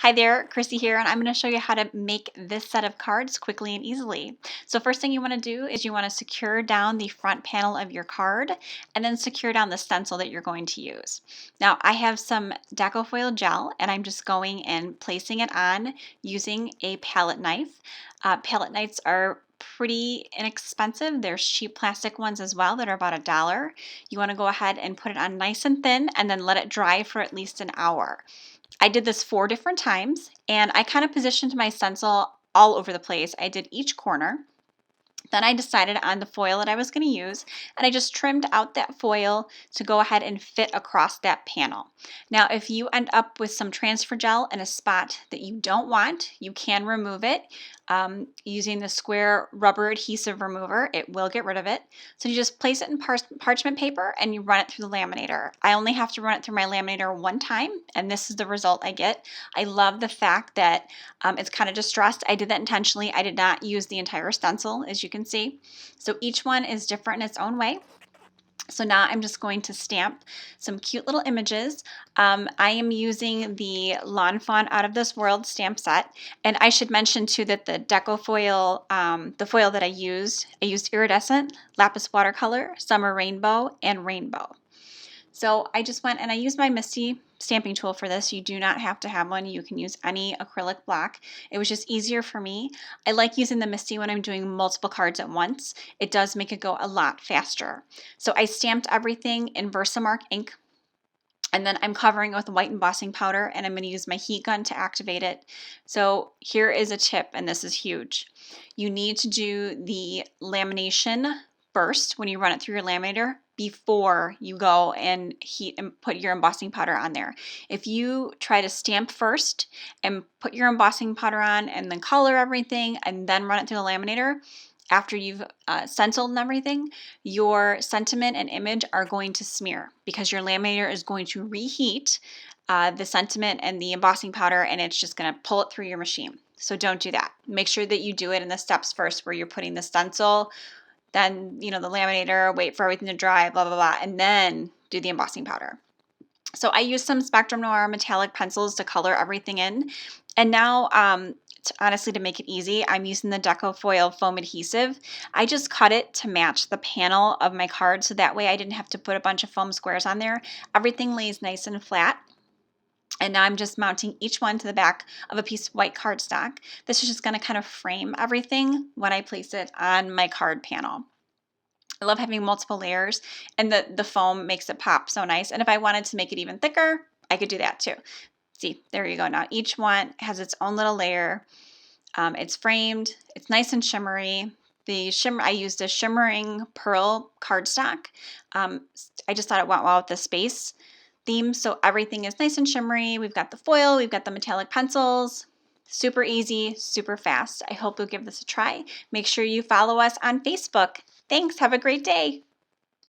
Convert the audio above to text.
Hi there, Chrissy here, and I'm going to show you how to make this set of cards quickly and easily. So first thing you want to do is you want to secure down the front panel of your card and then secure down the stencil that you're going to use. Now I have some DecoFoil gel and I'm just going and placing it on using a palette knife. Palette knives are pretty inexpensive. There's cheap plastic ones as well that are about $1. You want to go ahead and put it on nice and thin and then let it dry for at least an hour. I did this 4 different times and I kind of positioned my stencil all over the place. I did each corner. Then I decided on the foil that I was going to use, and I just trimmed out that foil to go ahead and fit across that panel. Now, if you end up with some transfer gel in a spot that you don't want, you can remove it using the square rubber adhesive remover. It will get rid of it. So you just place it in parchment paper and you run it through the laminator. I only have to run it through my laminator one time, and this is the result I get. I love the fact that it's kind of distressed. I did that intentionally. I did not use the entire stencil, as you can see. So each one is different in its own way. So now I'm just going to stamp some cute little images. I am using the Lawn Fawn Out of This World stamp set. And I should mention too that the DecoFoil, the foil that I used iridescent, lapis watercolor, summer rainbow, and rainbow. So I just went and I used my Misty stamping tool for this. You do not have to have one. You can use any acrylic block. It was just easier for me. I like using the Misty when I'm doing multiple cards at once. It does make it go a lot faster. So I stamped everything in Versamark ink. And then I'm covering it with white embossing powder, and I'm going to use my heat gun to activate it. So here is a tip, and this is huge. You need to do the lamination first when you run it through your laminator before you go and heat and put your embossing powder on there. If you try to stamp first and put your embossing powder on and then color everything and then run it through the laminator, after you've stenciled and everything, your sentiment and image are going to smear because your laminator is going to reheat the sentiment and the embossing powder, and it's just going to pull it through your machine. So don't do that. Make sure that you do it in the steps first where you're putting the stencil, then the laminator, wait for everything to dry, blah, blah, blah, and then do the embossing powder. So I used some Spectrum Noir metallic pencils to color everything in. And now, honestly, to make it easy, I'm using the DecoFoil foam adhesive. I just cut it to match the panel of my card, so that way I didn't have to put a bunch of foam squares on there. Everything lays nice and flat. And now I'm just mounting each one to the back of a piece of white cardstock. This is just going to kind of frame everything when I place it on my card panel. I love having multiple layers, and the foam makes it pop so nice. And if I wanted to make it even thicker, I could do that too. See, there you go. Now each one has its own little layer. It's framed. It's nice and shimmery. I used a shimmering pearl cardstock. I just thought it went well with the space theme. So everything is nice and shimmery. We've got the foil. We've got the metallic pencils. Super easy, super fast. I hope you'll give this a try. Make sure you follow us on Facebook. Thanks. Have a great day.